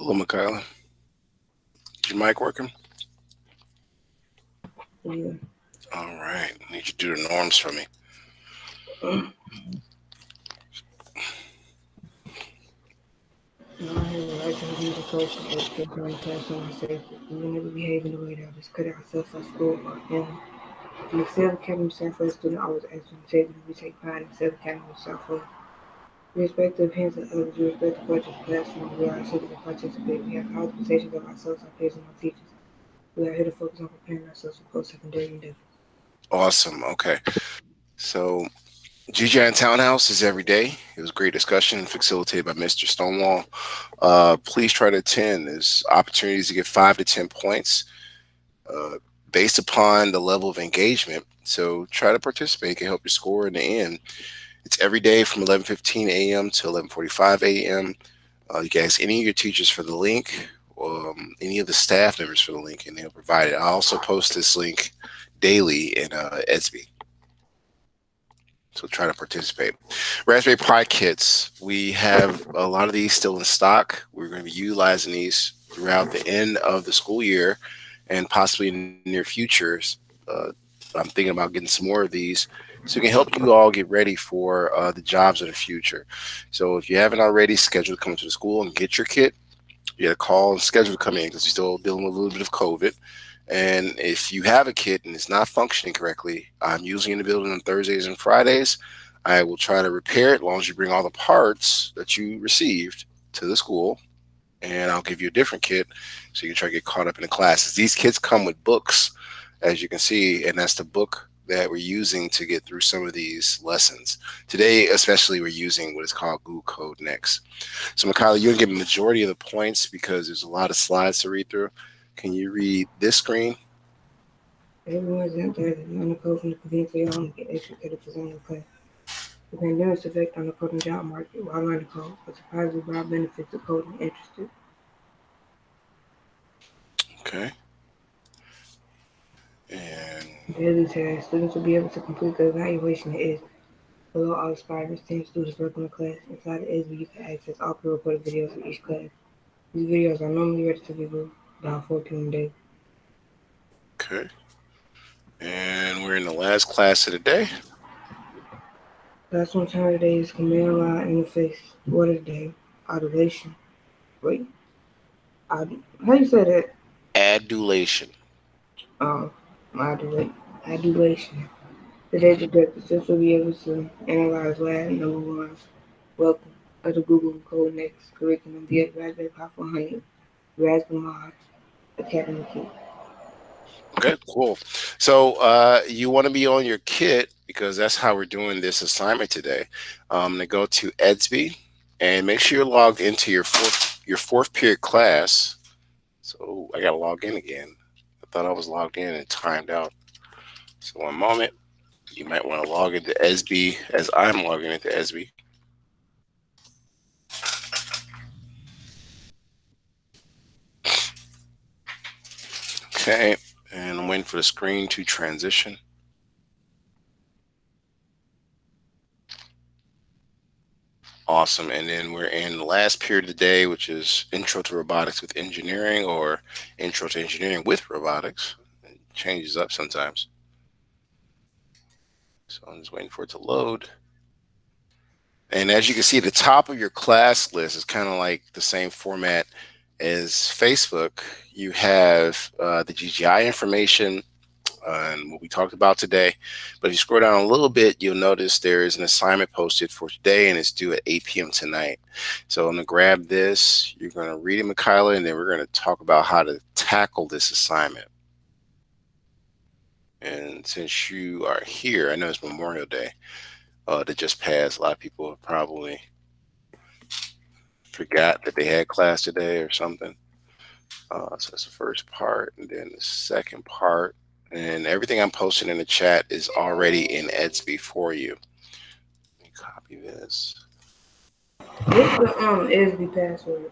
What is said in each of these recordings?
Hello, Michaela. Is your mic working? Yeah. All right. I need you to do the norms for me. Now, I have a right to review the approach and education on the classroom and safety. We will never behave in a way that will discredit ourselves, our school, or family. In the field of academy staff for the student, always ask for integrity. We take pride in self academy with self worth. We respect the opinions of others. We respect the culture of the classroom. We are simply to participate. We have high expectations of ourselves, our peers, and our teachers. We are here to focus on preparing ourselves for post secondary endeavors. Awesome. Okay. So, GGI Townhouse is every day. It was a great discussion facilitated by Mr. Stonewall. Please try to attend. There's opportunities to get 5 to 10 points uh, based upon the level of engagement. So, try to participate. It can help you score in the end. It's every day from 11:15 a.m. to 11:45 a.m. You can ask any of your teachers for the link, any of the staff members for the link, and they'll provide it. I also post this link daily in Edsby, so try to participate. Raspberry Pi kits, we have a lot of these still in stock. We're going to be utilizing these throughout the end of the school year and possibly in the near futures. Uh, I'm thinking about getting some more of these so we can help you all get ready for the jobs of the future. So if you haven't already, scheduled to come to the school and get your kit. You got to call and schedule to come in because we're still dealing with a little bit of COVID. And if you have a kit and it's not functioning correctly, I'm usually in the building on Thursdays and Fridays. I will try to repair it as long as you bring all the parts that you received to the school, and I'll give you a different kit so you can try to get caught up in the classes. These kits come with books, as you can see, and that's the book that we're using to get through some of these lessons. Today, especially, we're using what is called Google Code Next. So, Mikhail, you're going to get a majority of the points because there's a lot of slides to read through. Can you read this screen? Everyone is empty on the code from the convenience of your home to get extra credit for zoning class. The pandemic's effect on the coding job market, while learning code, but surprisingly broad benefits to coding interested. Okay. And Daily tasks. Students will be able to complete the evaluation that is below all aspirers. 10 students work on the class. Inside the SB, you can access all pre-recorded videos of each class. These videos are normally ready to be viewed by 4 p.m. daily. okay. And we're in the last class of the day. Classroom time today is command line interface. Word of the day. Adulation. Wait. How you say that? Adulation. Um, adulate. Adulation. Today's objective is to be able to analyze lab number one. Welcome to the Google Code Next curriculum via Raspberry Pi 400 Raspberry Pi Academy Kit. Okay, cool. So you want to be on your kit because that's how we're doing this assignment today. To go to Edsby and make sure you're logged into your fourth period class. So I got to log in again. I thought I was logged in and timed out. So one moment. You might want to log into SB as I'm logging into SB. Okay, and I'm waiting for the screen to transition. Awesome. And then we're in the last period of the day, which is Intro to Robotics with Engineering or Intro to Engineering with Robotics. It changes up sometimes. So I'm just waiting for it to load. And as you can see, the top of your class list is kind of like the same format as Facebook. You have the GGI information and what we talked about today. But if you scroll down a little bit, you'll notice there is an assignment posted for today and it's due at 8 p.m. tonight. So I'm going to grab this. You're going to read it, Michaela, and then we're going to talk about how to tackle this assignment. And since you are here, I know it's Memorial Day that just passed. A lot of people have probably forgot that they had class today or something. So that's the first part, and then the second part, and everything I'm posting in the chat is already in Edsby for you. Let me copy this. What's the SB password?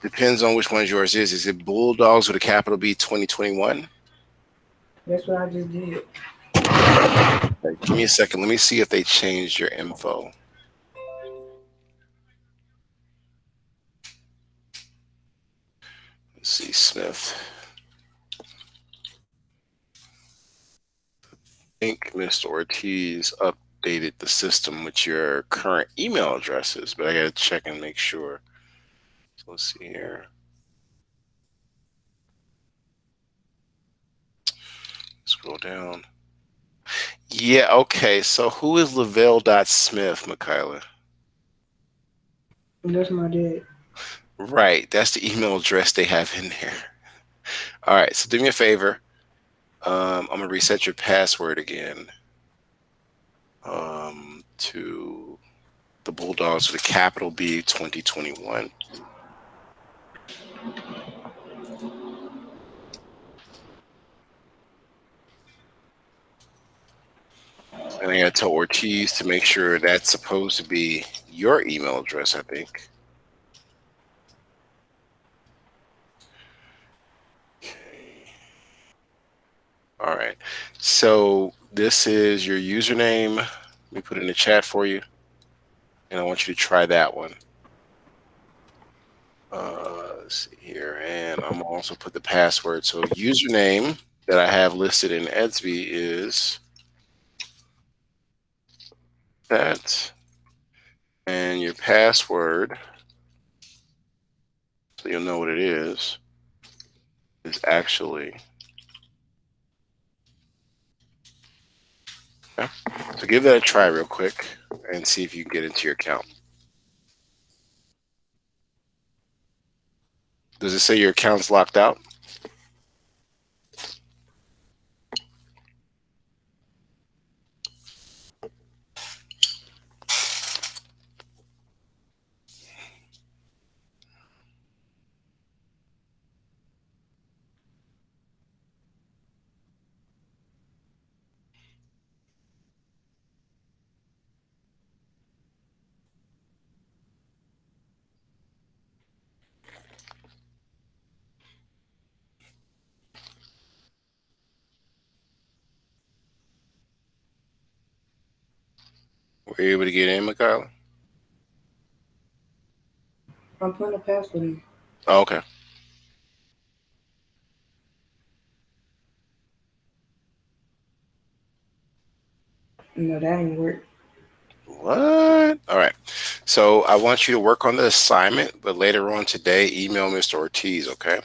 Depends on which one yours is. Is it Bulldogs with a capital B 2021? That's what I just did. Give me a second. Let me see if they changed your info. Let's see, Smith. I think Mr. Ortiz updated the system with your current email addresses, but I gotta check and make sure. So let's see here. Scroll down. Yeah, okay. So who is Lavelle.Smith, Michaela? That's my dad. Right, that's the email address they have in there. All right, so do me a favor. I'm gonna reset your password again. To the Bulldogs with a capital B 2021. And I gotta tell Ortiz to make sure that's supposed to be your email address, I think. Okay. All right. So this is your username. Let me put it in the chat for you. And I want you to try that one. Let's see here. And I'm gonna also put the password. So username that I have listed in Edsby is that. And your password, so you'll know what it is actually. Okay. So give that a try real quick and see if you can get into your account. Does it say your account's locked out? Were you able to get in, Mikhail? I'm putting a password in. Oh, okay. No, that ain't work. What? All right. So I want you to work on the assignment, but later on today, email Mr. Ortiz, okay?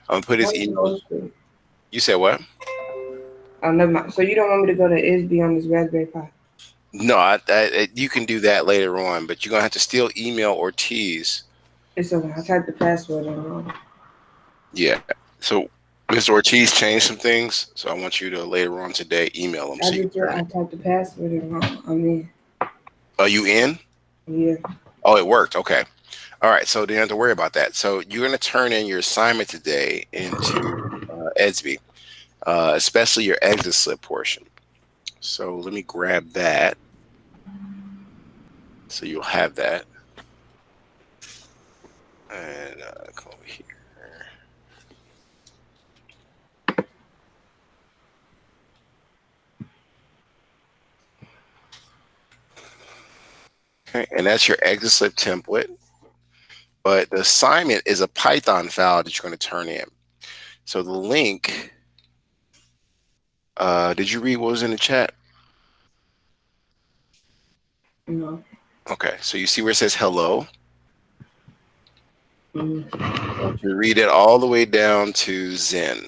I'm gonna put his How you email. know this? You said what? Oh, never mind. So you don't want me to go to SB on this Raspberry Pi? No, you can do that later on, but you're gonna have to still email Ortiz. It's okay. I typed the password in wrong. Yeah. So Mr. Ortiz changed some things, so I want you to later on today email him I so you just can said turn I it. typed the password in wrong. I mean, Are you in? yeah. Oh, it worked. Okay. All right. So you don't have to worry about that. So you're gonna turn in your assignment today into Edsby, especially your exit slip portion. So let me grab that. So you'll have that. And come over here. Okay, and that's your exit slip template. But the assignment is a Python file that you're going to turn in. So the link, did you read what was in the chat? No. Okay, so you see where it says hello? Mm. I want you to read it all the way down to Zen.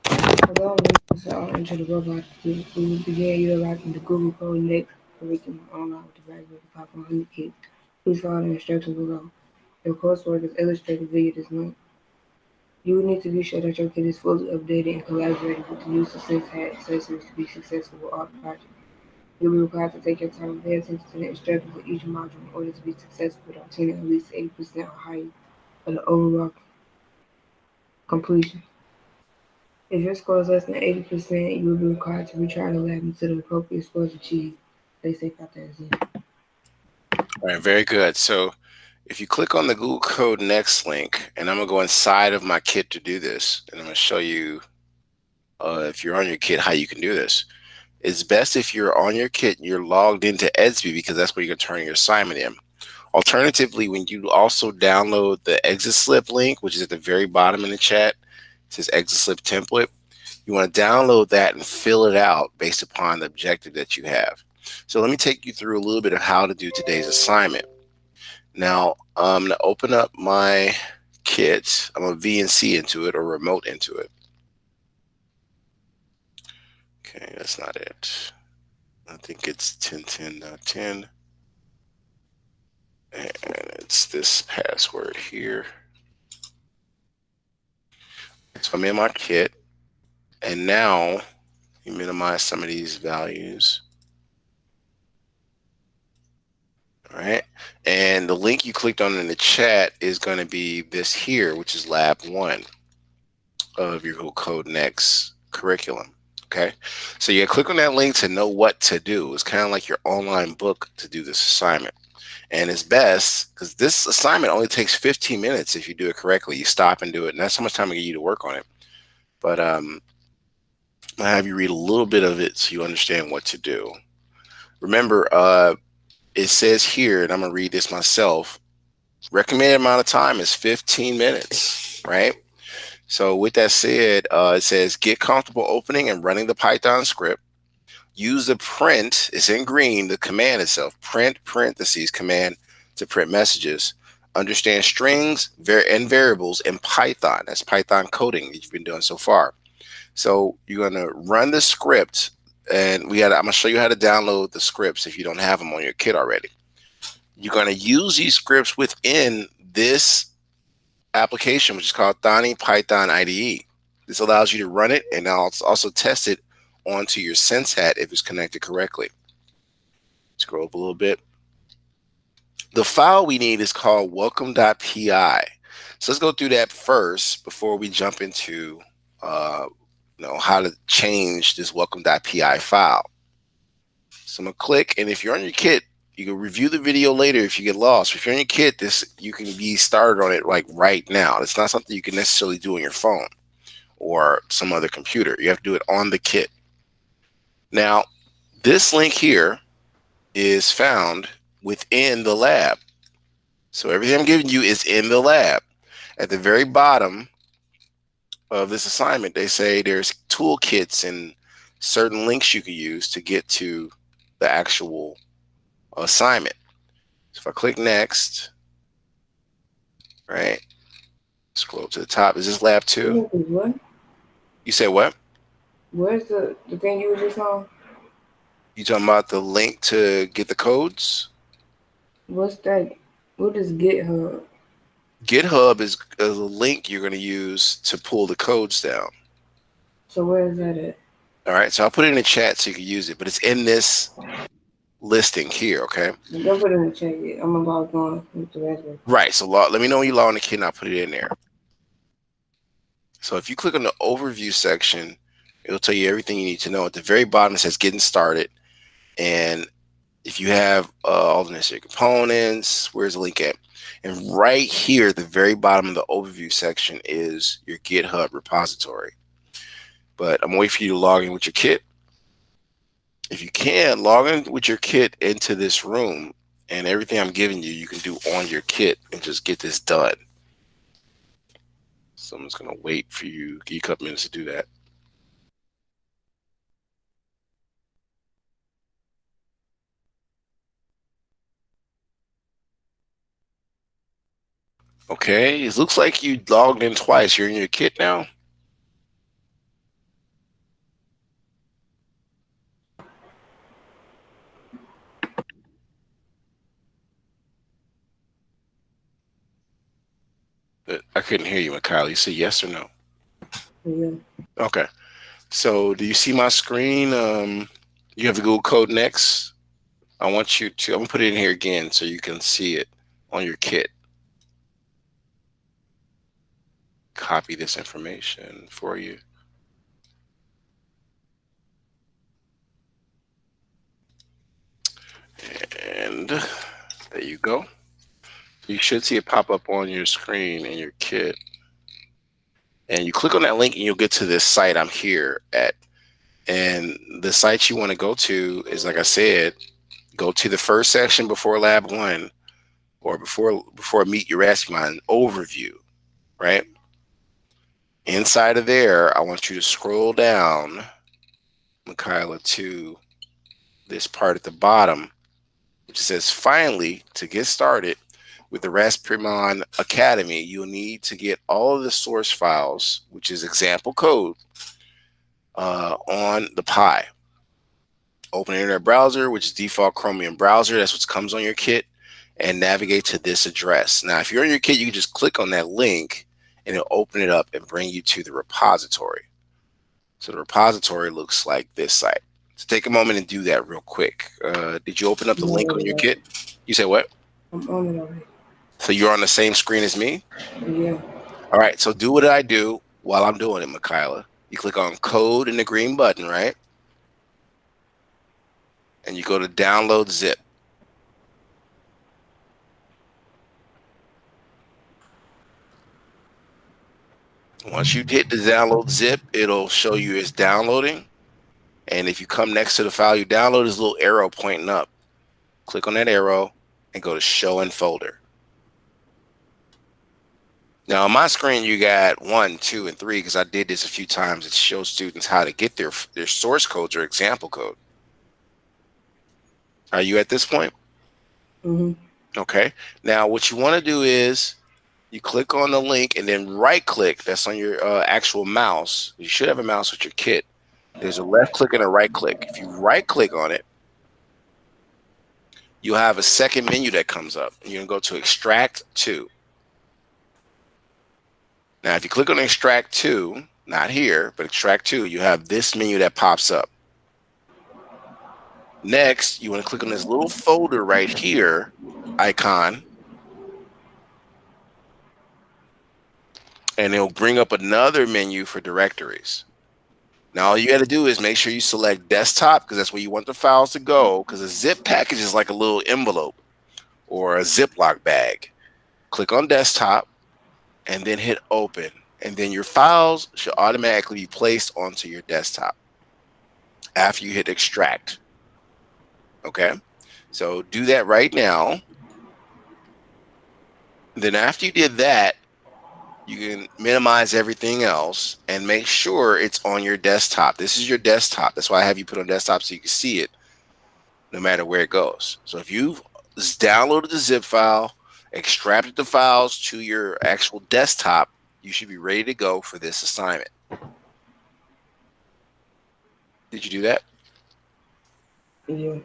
Hello, so I'll enter the robot. We will begin utilizing the Google Code next curriculum online with the Raspberry Pi 100 kit. Please follow the instructions below. Your coursework is illustrated via this link. You will need to be sure that your kit is fully updated and collaborated with the use of syntax accessories to be successful with all projects. You'll be required to take your time and pay attention to the instructions for each module in order to be successful with obtaining at least 80% or higher of the overall completion. If your score is less than 80%, you will be required to retry the lab until the appropriate scores achieved. They say 5,000. All right, very good. So if you click on the Google Code Next link, and I'm going to go inside of my kit to do this, and I'm going to show you, if you're on your kit, how you can do this. It's best if you're on your kit and you're logged into Edsby because that's where you're going to turn your assignment in. Alternatively, when you also download the exit slip link, which is at the very bottom in the chat, it says exit slip template. You want to download that and fill it out based upon the objective that you have. So let me take you through a little bit of how to do today's assignment. Now, I'm going to open up my kit. I'm going to VNC into it or remote into it. Okay, that's not it. I think it's 10.10.10. And it's this password here. So I'm in my kit. And now you minimize some of these values. All right. And the link you clicked on in the chat is going to be this here, which is lab 1 of your Code Next curriculum. Okay. So you click on that link to know what to do. It's kind of like your online book to do this assignment. And it's best because this assignment only takes 15 minutes if you do it correctly. You stop and do it. And that's how much time I give you to work on it. But I have you read a little bit of it so you understand what to do. Remember, it says here, and I'm going to read this myself, recommended amount of time is 15 minutes, right? So with that said, it says get comfortable opening and running the Python script. Use the print, it's in green, the command itself, print parentheses command to print messages. Understand strings and variables in Python. That's Python coding that you've been doing so far. So you're going to run the script, and I'm going to show you how to download the scripts if you don't have them on your kit already. You're going to use these scripts within this application, which is called Thani Python IDE. This allows you to run it and also test it onto your SenseHat if it's connected correctly. Scroll up a little bit. The file we need is called welcome.py. So let's go through that first before we jump into how to change this welcome.py file. So I'm gonna click, and if you're on your kit, you can review the video later if you get lost. If you're on your kit, you can be started on it like right now. It's not something you can necessarily do on your phone or some other computer. You have to do it on the kit. Now, this link here is found within the lab. So everything I'm giving you is in the lab. At the very bottom of this assignment, they say there's toolkits and certain links you can use to get to the actual assignment. So if I click next, right, scroll to the top. Is this lab 2? What? You say what? Where's the thing you were just on? You talking about the link to get the codes? What's that? What is GitHub? GitHub is a link you're going to use to pull the codes down. So where is that at? All right, so I'll put it in the chat so you can use it, but it's in this listing here, okay? Don't put it in the chat yet. I'm about going with the Raspberry. Right, so let me know when you log in the kit and I'll put it in there. So if you click on the overview section, it'll tell you everything you need to know. At the very bottom, it says getting started. And if you have all the necessary components, where's the link at? And right here at the very bottom of the overview section is your GitHub repository. But I'm waiting for you to log in with your kit. If you can, log in with your kit into this room, and everything I'm giving you, you can do on your kit and just get this done. So I'm just going to wait for you, give you a couple minutes to do that. Okay, it looks like you logged in twice. You're in your kit now. I couldn't hear you, Mikhail. You said yes or no? Yeah. Okay. So do you see my screen? You have the Google Code Next. I'm going to put it in here again so you can see it on your kit. Copy this information for you. And there you go. You should see it pop up on your screen in your kit. And you click on that link and you'll get to this site I'm here at. And the site you want to go to is, like I said, go to the first section before lab 1, or before Meet Your Mastermind overview, right? Inside of there, I want you to scroll down, Michaela, to this part at the bottom, which says, finally, to get started with the Raspberry Academy, you'll need to get all of the source files, which is example code, on the Pi. Open Internet Browser, which is default Chromium browser. That's what comes on your kit, and navigate to this address. Now, if you're on your kit, you can just click on that link, and it'll open it up and bring you to the repository. So the repository looks like this site. So take a moment and do that real quick. Did you open up the link on your kit? You say what? I'm on it already. So you're on the same screen as me? Yeah. All right, so do what I do while I'm doing it, Michaela. You click on code in the green button, right? And you go to download zip. Once you hit the download zip, it'll show you it's downloading. And if you come next to the file you download, there's a little arrow pointing up. Click on that arrow and go to show in folder. Now on my screen, you got 1, 2, and 3 because I did this a few times. It shows students how to get their source codes or example code. Are you at this point? Okay. Now what you want to do is you click on the link and then right click. That's on your actual mouse. You should have a mouse with your kit. There's a left click and a right click. If you right click on it, you'll have a second menu that comes up. You're going to go to extract to. Now, if you click on extract to, not here, but extract to, you have this menu that pops up. Next, you want to click on this little folder right here icon, and it'll bring up another menu for directories. Now, all you got to do is make sure you select desktop because that's where you want the files to go, because a zip package is like a little envelope or a Ziploc bag. Click on desktop and then hit open, and then your files should automatically be placed onto your desktop after you hit extract. Okay, so do that right now. Then after you did that, you can minimize everything else and make sure it's on your desktop. This is your desktop. That's why I have you put on desktop so you can see it no matter where it goes. So if you've downloaded the zip file, extracted the files to your actual desktop, you should be ready to go for this assignment. Did you do that? Yeah.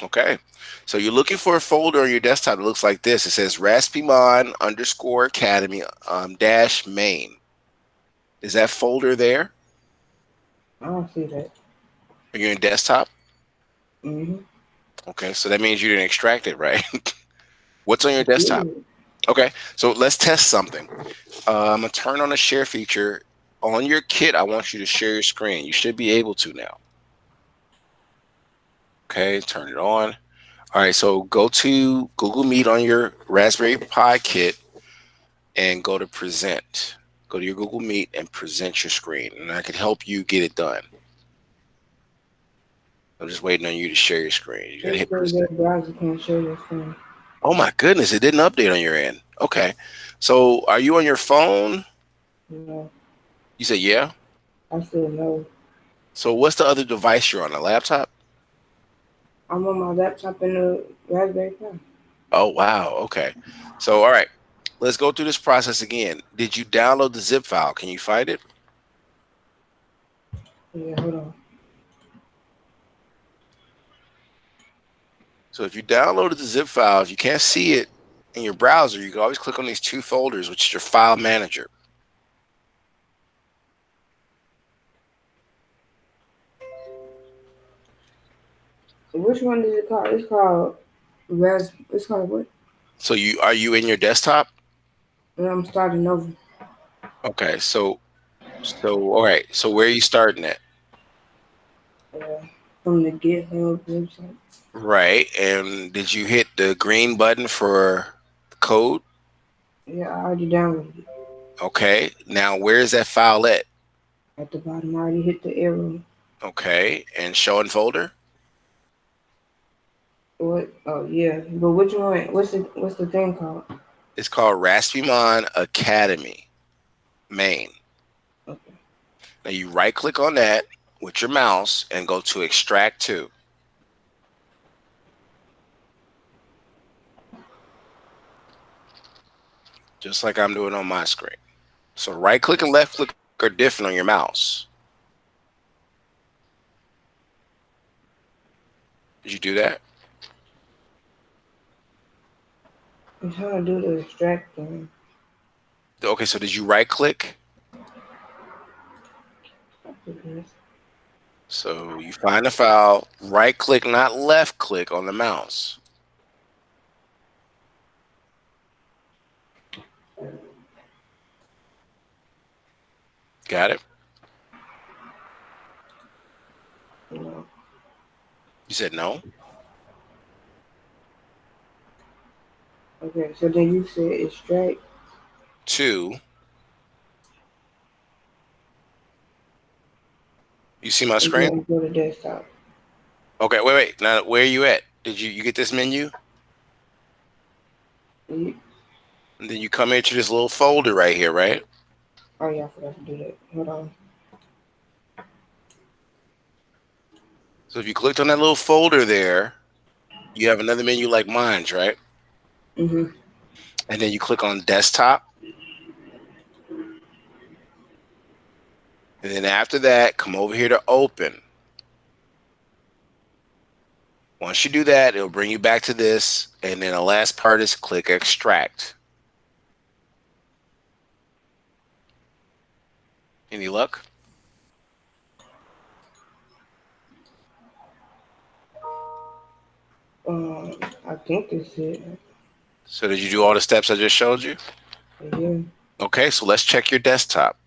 Okay. So you're looking for a folder on your desktop that looks like this. It says Raspimon _Academy dash main. Is that folder there? I don't see that. Are you in desktop? Mm-hmm. Okay, so that means you didn't extract it, right? What's on your desktop? Okay, so let's test something. I'm gonna turn on the share feature. On your kit, I want you to share your screen. You should be able to now. Okay, turn it on. All right, so go to Google Meet on your Raspberry Pi kit and go to present. Go to your Google Meet and present your screen, and I can help you get it done. I'm just waiting on you to share your screen. You gotta hit present. That browser can't show your screen. Oh my goodness, it didn't update on your end. Okay, so are you on your phone? No. You said yeah? I said no. So what's the other device you're on, a laptop? I'm on my laptop and the Raspberry Pi. Oh, wow. Okay. So, all right, let's go through this process again. Did you download the zip file? Can you find it? Yeah, hold on. So if you downloaded the zip file, if you can't see it in your browser, you can always click on these two folders, which is your file manager. Which one is it called? It's called what? So are you in your desktop? And I'm starting over. Okay, so all right. So where are you starting at? From the GitHub website. Right. And did you hit the green button for code? Yeah, I already downloaded it. Okay. Now where is that file at? At the bottom, I already hit the arrow. Okay. And show in folder? What? Oh yeah. But which one? What's the thing called? It's called Raspberry Academy main. Okay. Now you right click on that with your mouse and go to extract to, just like I'm doing on my screen. So right click and left click are different on your mouse. Did you do that? I'm trying to do the extract thing. Okay, so did you right click? Goodness. So you find the file, right click, not left click on the mouse. Got it? No. You said no? Okay. So then you said extract, Two. You see my and screen? then go to desktop. Okay, wait. Now where are you at? Did you get this menu? You, And then you come into this little folder right here, right? oh yeah, I forgot to do that. Hold on. So if you clicked on that little folder there, you have another menu like mine's, right? Mhm. And then you click on desktop. And then after that, come over here to open. Once you do that, it'll bring you back to this. And then the last part is click extract. Any luck? I think that's it. So did you do all the steps I just showed you? Yeah. Okay, so let's check your desktop.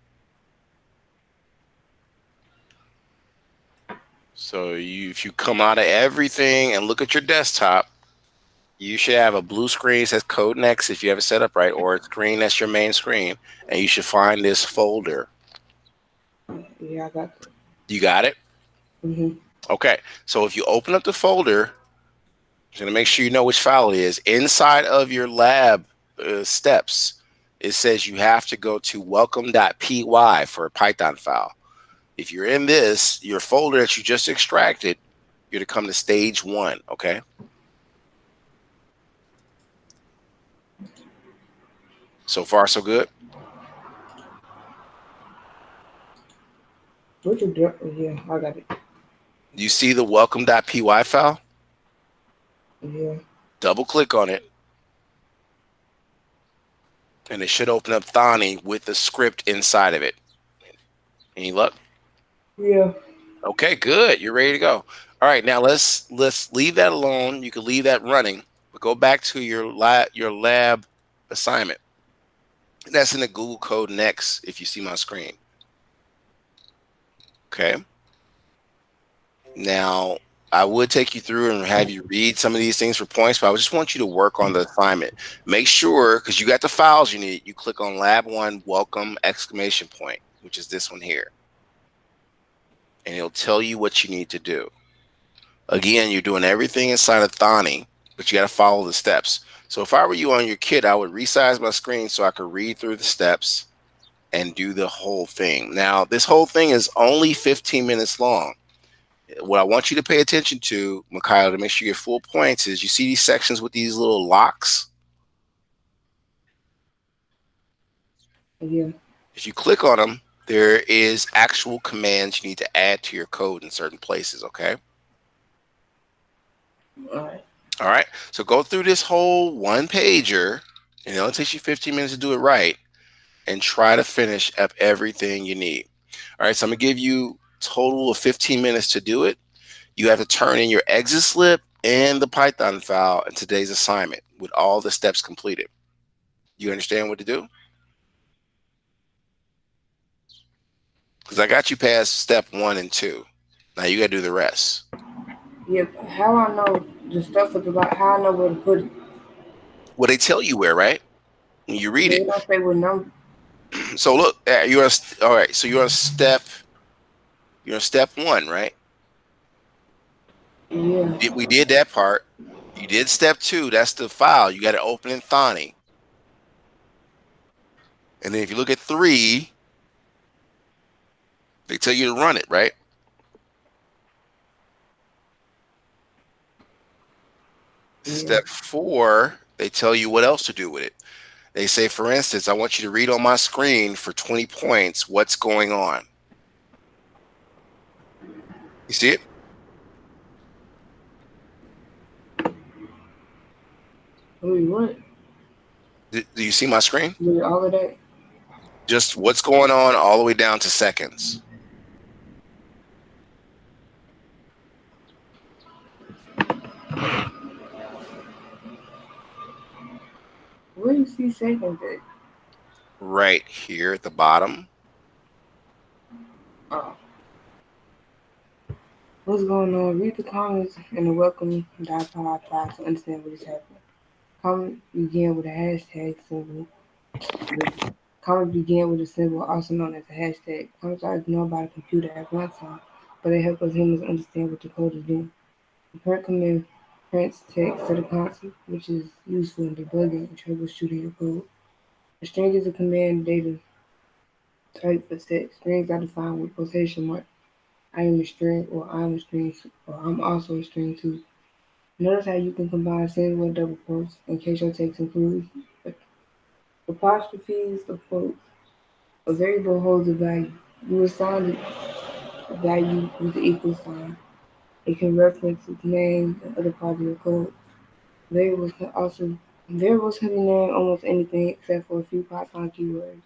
So if you come out of everything and look at your desktop, you should have a blue screen that says Code Next if you have it set up right, or a screen that's your main screen, and you should find this folder. Yeah, I got that. You got it? Mhm. Okay, so if you open up the folder, you're gonna make sure you know which file it is. Inside of your lab steps, it says you have to go to welcome.py for a Python file. If you're in this, your folder that you just extracted, you're to come to stage 1, okay? So far, so good. What you do? Yeah, I got it. You see the welcome.py file? Yeah. Double click on it, and it should open up Thani with the script inside of it. Any luck? Yeah. Okay, good. You're ready to go. All right, now let's leave that alone. You can leave that running, but go back to your lab assignment. That's in the Google Code Next. If you see my screen, okay. Now I would take you through and have you read some of these things for points, but I just want you to work on the assignment. Make sure, because you got the files you need, you click on Lab 1 Welcome exclamation point, which is this one here, and it'll tell you what you need to do. Again, you're doing everything inside of Thani, but you got to follow the steps. So if I were you on your kit, I would resize my screen so I could read through the steps and do the whole thing. Now, this whole thing is only 15 minutes long. What I want you to pay attention to, Mikhail, to make sure you get full points is you see these sections with these little locks. Yeah. If you click on them, there is actual commands you need to add to your code in certain places, okay? All right. All right, so go through this whole one pager, and it only takes you 15 minutes to do it right, and try to finish up everything you need. All right, so I'm gonna give you a total of 15 minutes to do it. You have to turn in your exit slip and the Python file in today's assignment with all the steps completed. You understand what to do? Because I got you past step 1 and 2. Now you got to do the rest. Yeah. How I know the stuff about how I know where to put it? Well, they tell you where, right? When you read They it. don't say what number. So look, all right. So you're on step 1, right? Yeah. We did that part. You did step two. That's the file. You got to open in Thani. And then if you look at three, they tell you to run it, right? Yeah. Step four, they tell you what else to do with it. They say, for instance, I want you to read on my screen for 20 points what's going on. You see it? Wait, what? Do you see my screen? With all of that? Just what's going on all the way down to seconds. Where do you see seconds at? Right here at the bottom. Oh. What's going on? Read the comments and the welcome diapod file to understand what is happening. Comment begin with a hashtag symbol. Comments begin with a symbol also known as a hashtag. Comments are ignored by the computer at runtime, but they help us humans understand what the code is doing. The print command prints text to the console, which is useful in debugging and troubleshooting your code. A string is a command data type for text. Strings are defined with quotation marks. I am a string, or I'm a string, or I'm also a string too. Notice how you can combine single and double quotes in case your text includes apostrophes or quotes. A variable holds a value. You assign a value with the equal sign. It can reference its name and other parts of your code. Variables can also variables can be named almost anything except for a few Python keywords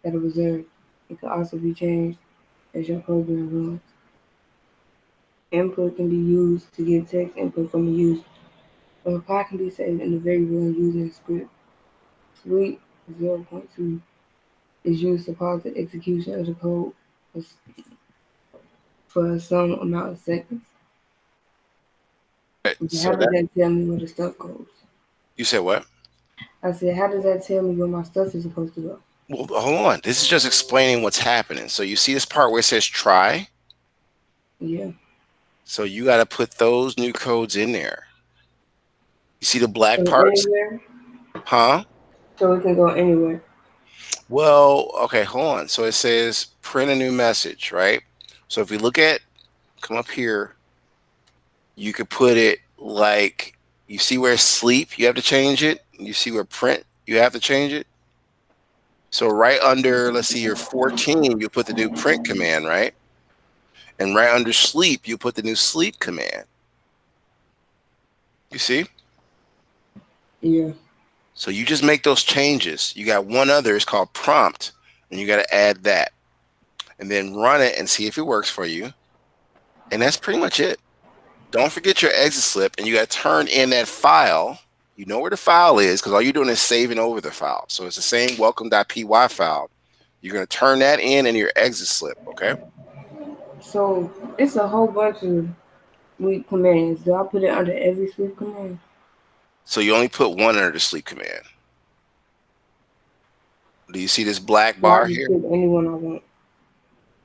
that are reserved. It can also be changed as your program runs. Input can be used to get text input from the user. A reply can be saved in the variable and used in a script. Sweep 0.2 is used to pause the execution of the code for some amount of seconds. Right, Okay, how so does that that tell me where the stuff goes? you said what? I said, how does that tell me where my stuff is supposed to go? Well, hold on. This is just explaining what's happening. So you see this part where it says try. Yeah. So you got to put those new codes in there. You see the black So parts, anywhere? huh? So it can go anywhere. Well, okay, hold on. So it says print a new message, right? So if we look at, come up here, you could put it like, you see where sleep, you have to change it. You see where print, you have to change it. So right under, let's see here, 14, you put the new print command, right? And right under sleep, you put the new sleep command. You see? Yeah. So you just make those changes. You got one other, it's called prompt, and you got to add that. And then run it and see if it works for you. And that's pretty much it. Don't forget your exit slip, and you got to turn in that file. You know where the file is because all you're doing is saving over the file. So it's the same welcome.py file. You're going to turn that in your exit slip, okay? So it's a whole bunch of sweep commands. Do I put it under every sweep command? So you only put one under the sleep command. Do you see this black So I bar just here? pick any one I want.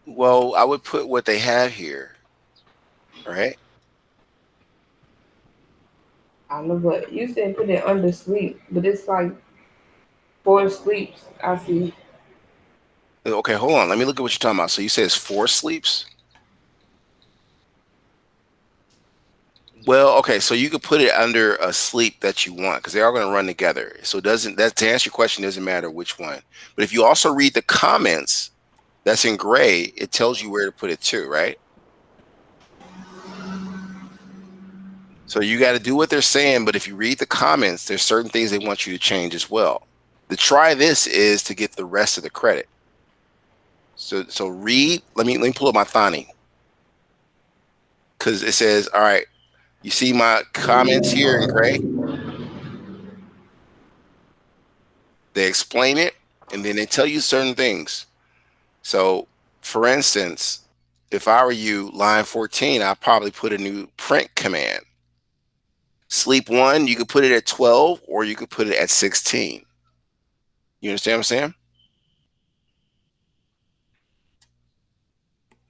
Well, I would put what they have here, right? I know, but you said put it under sleep, but it's like four sleeps. I see. Okay, hold on. Let me look at what you're talking about. So you say it's four sleeps? Well, okay, so you could put it under a sleep that you want because they are going to run together. So it doesn't that to answer your question, doesn't matter which one. But if you also read the comments that's in gray, it tells you where to put it too, right? So you got to do what they're saying, but if you read the comments, there's certain things they want you to change as well. The try this is to get the rest of the credit. So read, let me pull up my Thani because it says, all right, you see my comments here in gray? They explain it and then they tell you certain things. So, for instance, if I were you, line 14, I'd probably put a new print command. Sleep one, you could put it at 12 or you could put it at 16. You understand what I'm saying?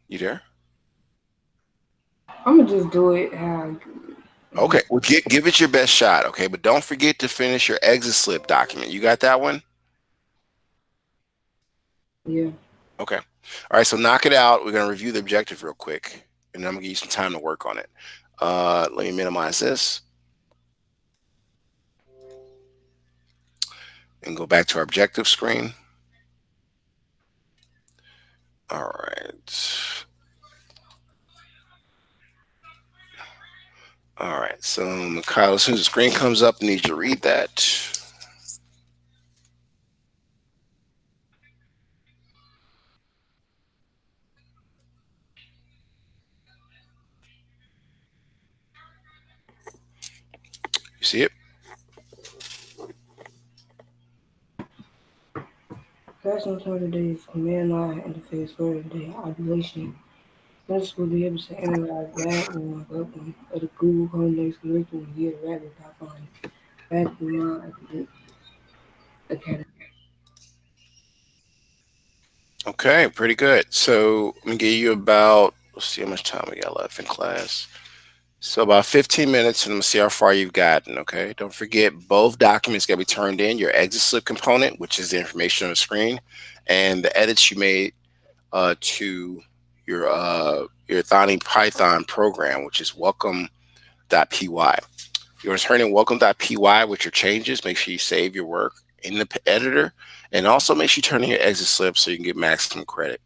You there? I'm gonna just do it how I do it. Okay, well, give it your best shot. Okay, but don't forget to finish your exit slip document. You got that one? Yeah. Okay. All right, so knock it out. We're gonna review the objective real quick, and then I'm gonna give you some time to work on it. Let me minimize this and go back to our objective screen. All right. All right. So, Mikhail, as soon as the screen comes up, I need you to read that. You see it? Passing through today's command line interface for the ovulation. Sensors will be able to analyze lab and outcome of the Google Codex curriculum via rapid pipeline. Back to my academy. Okay, pretty good. So, I'm gonna give you about, let's see how much time we got left in class. So about 15 minutes, and I'm gonna see how far you've gotten. Okay. Don't forget both documents got to be turned in. Your exit slip component, which is the information on the screen, and the edits you made to your Thani Python program, which is welcome.py. You're returning welcome.py with your changes. Make sure you save your work in the editor, and also make sure you turn in your exit slip so you can get maximum credit.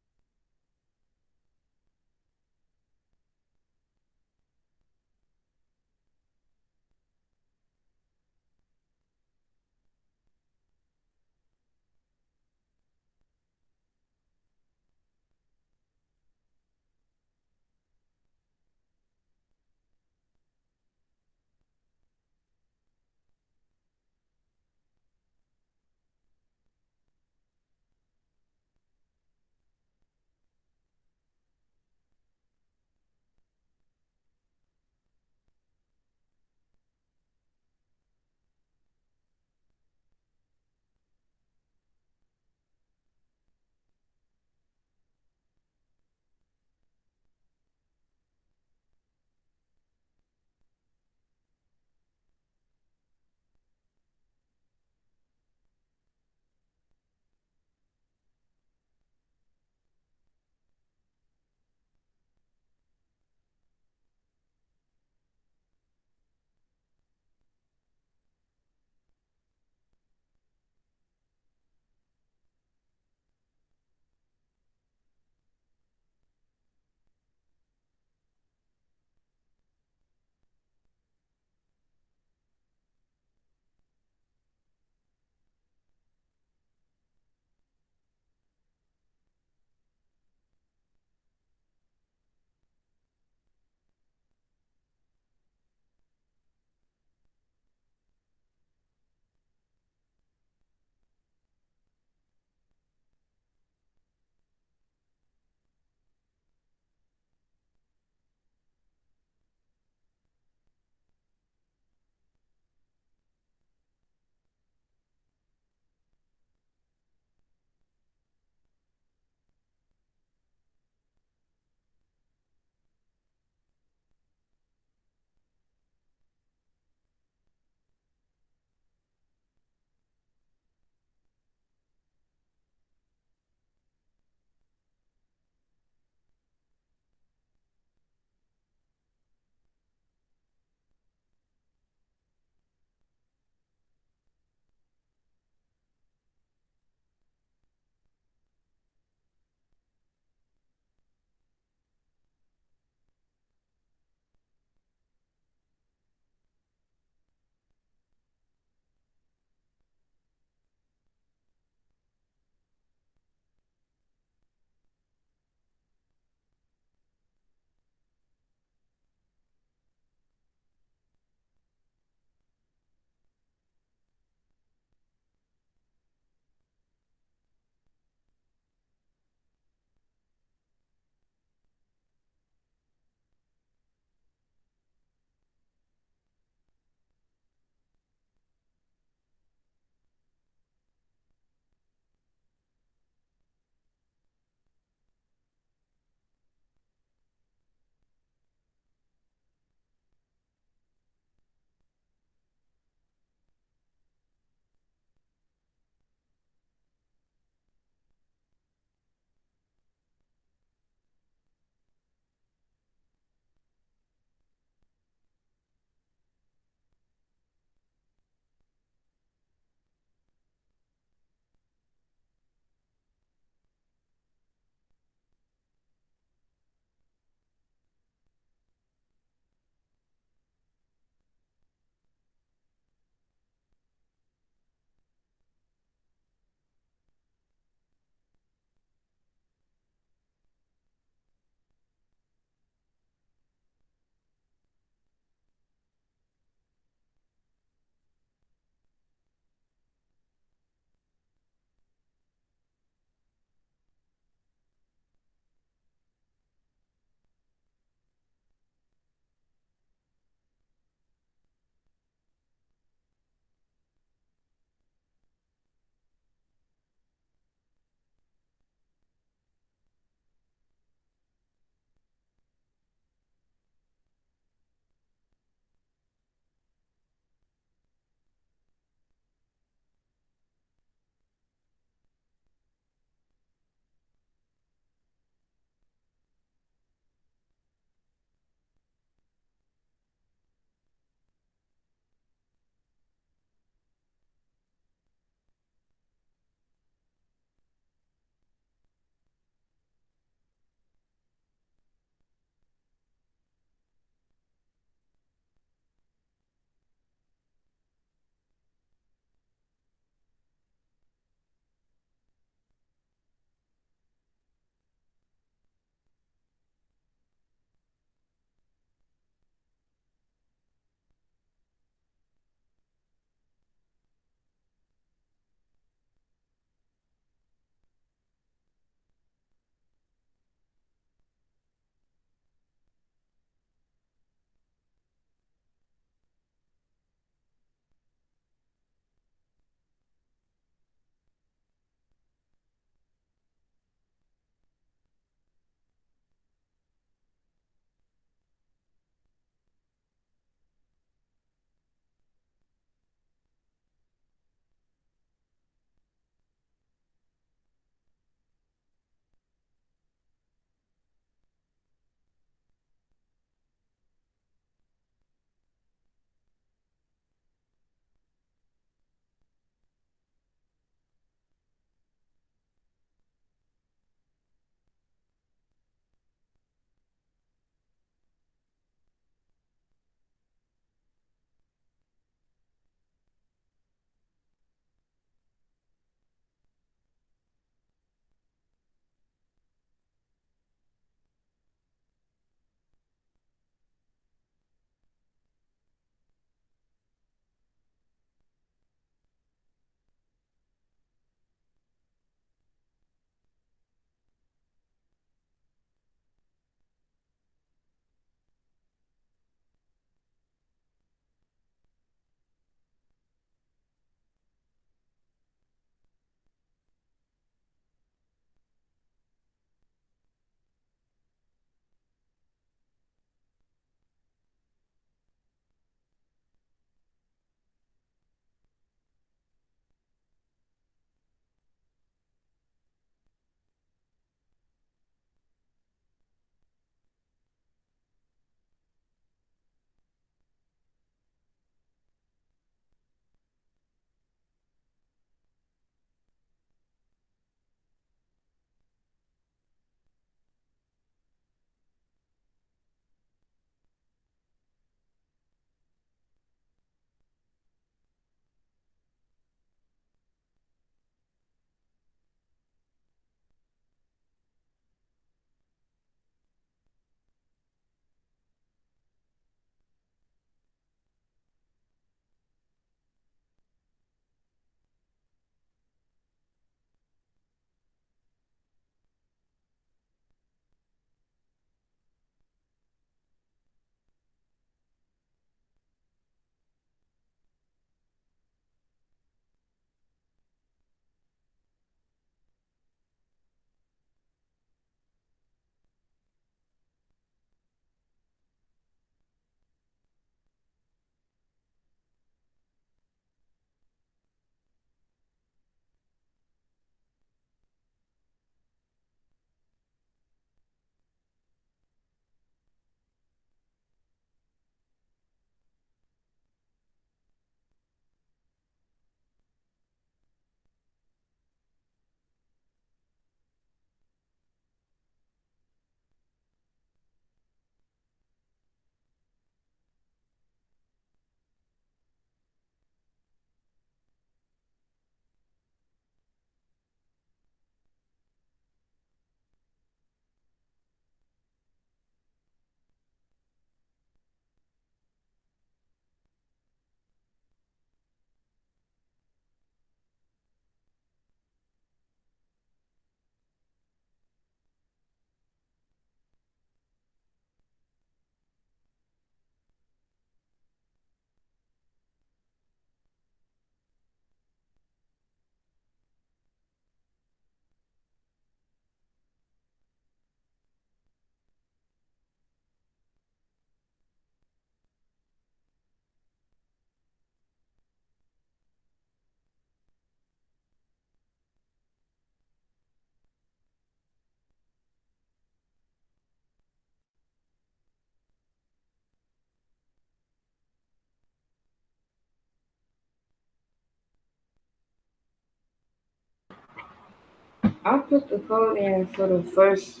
I put the code in for the first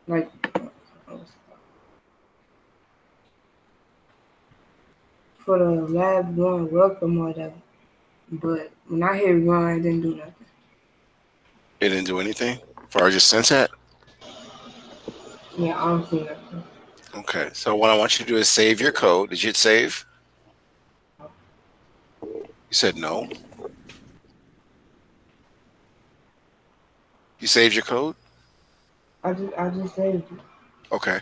like for the lab one welcome or whatever. But when I hit run, it didn't do nothing. It didn't do anything as far as your syntax. Yeah, I don't see nothing. Okay, so what I want you to do is save your code. Did you hit save? You said no. You saved your code? I just saved it. Okay.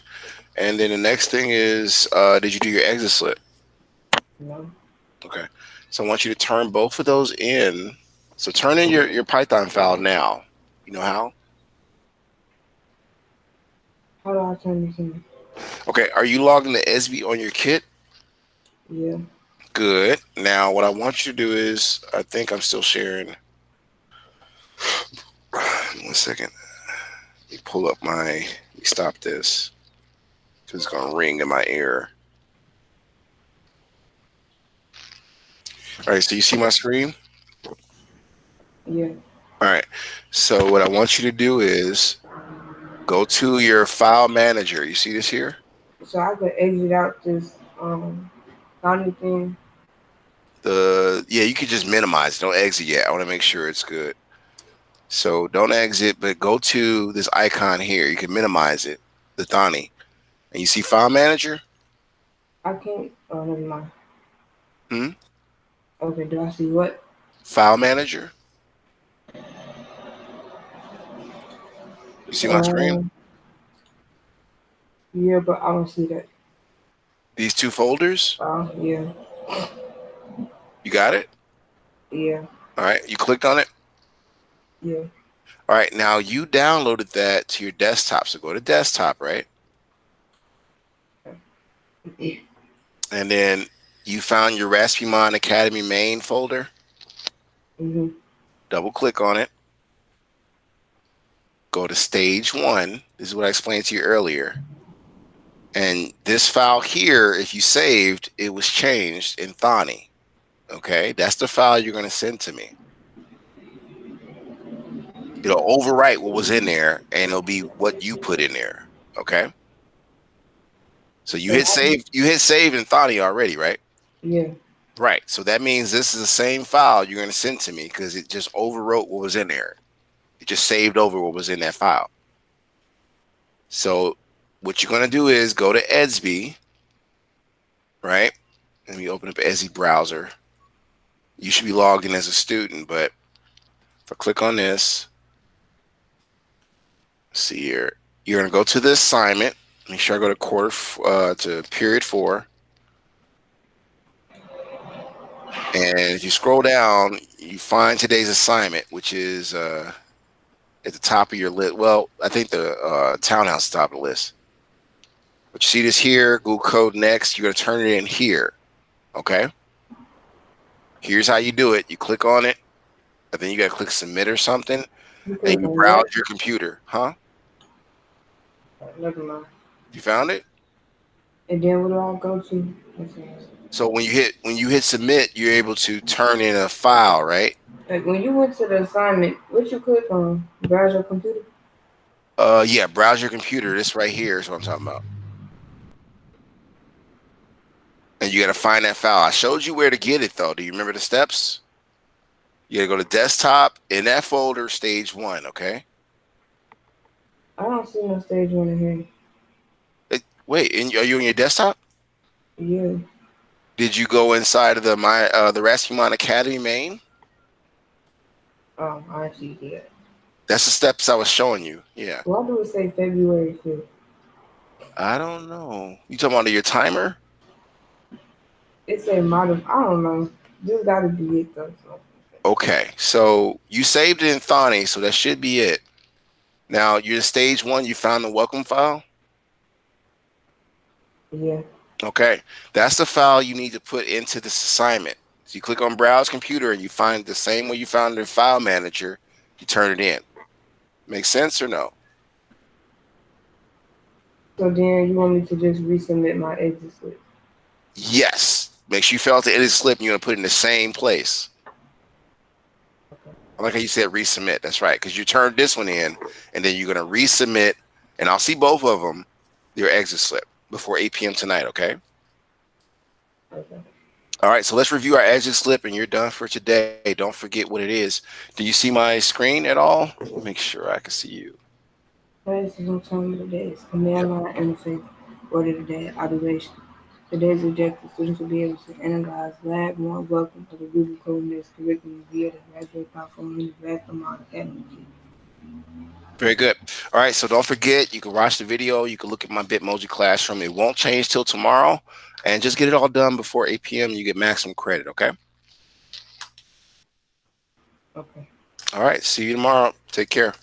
And then the next thing is, did you do your exit slip? No. Okay. So I want you to turn both of those in. So turn in your Python file now. You know how? How do I turn this in? Okay. Are you logging the SB on your kit? Yeah. Good. Now, what I want you to do is, I think I'm still sharing. 1 second. Let me pull up my. Let me stop this because it's gonna ring in my ear. All right. So you see my screen? Yeah. All right. So what I want you to do is go to your file manager. You see this here? So I could exit out this county thing. Yeah, you could just minimize. Don't exit yet. I want to make sure it's good. So don't exit, but go to this icon here. You can minimize it, the Thani, and you see file manager. I can't. Oh, never mind. Hmm? Okay. Do I see what? File manager. You see my screen? Um. Yeah, but I don't see that. These two folders. Yeah. You got it. Yeah. All right. You clicked on it. Yeah. All right. Now you downloaded that to your desktop. So go to desktop, right? And then you found your Raspberry Academy main folder. Mhm. Double click on it. Go to stage one. This is what I explained to you earlier. And this file here, if you saved, it was changed in Thani. Okay, that's the file you're going to send to me. It'll overwrite what was in there, and it'll be what you put in there. Okay. So you So hit save. You hit save in Thani already, right? yeah. Right. So that means this is the same file you're going to send to me because it just overwrote what was in there. It just saved over what was in that file. So what you're going to do is go to Edsby, right? Let me open up Edsby browser. You should be logged in as a student, but if I click on this, see here, you're going to go to the assignment. Make sure I go to to period 4. And if you scroll down, you find today's assignment, which is at the top of your list. Well, I think the townhouse is top of the list. But you see this here, Google Code Next. You're going to turn it in here. Okay. Here's how you do it. You click on it, and then you got to click submit or something, You and click you on browse what? your computer. Huh? Never mind. You found it? And then what do I go to? Let's see. So when you hit submit, you're able to turn in a file, right? Like when you went to the assignment, what you click on? Browse your computer. Yeah, browse your computer. This right here is what I'm talking about. And you got to find that file. I showed you where to get it though. Do you remember the steps? You got to go to desktop in that folder, stage 1. Okay. I don't see no stage one in here. Wait, are you on your desktop? Yeah. Did you go inside of the Rascumon Academy main? I see that. That's the steps I was showing you. Yeah. Why do it say February 5th? I don't know. You talking about your timer? It say model. I don't know. This gotta be it though. So. Okay. So you saved it in Thani, so that should be it. Now you're in stage 1. You found the welcome file. Yeah. Okay. That's the file you need to put into this assignment. So you click on browse computer and you find the same way you found it in file manager. You turn it in. Make sense or no? So then you want me to just resubmit my exit slip? Yes. Make sure you fill out the edit slip and you're going to put it in the same place. I like how you said resubmit. That's right, because you turned this one in, and then you're gonna resubmit, and I'll see both of them, your exit slip before 8 p.m. tonight. Okay. Okay. All right. So let's review our exit slip, and you're done for today. Don't forget what it is. Do you see my screen at all? Make sure I can see you. This is on time of the day. It's Yep. command line interface. Word of the day. Observation. Today's objective, students will be able to analyze lab more welcome to the Google Code curriculum via the Raspberry Pi phone and the vast amount of academic. Very good. All right. So don't forget, you can watch the video. You can look at my Bitmoji classroom. It won't change till tomorrow, and just get it all done before 8 p.m. You get maximum credit. Okay. Okay. All right. See you tomorrow. Take care.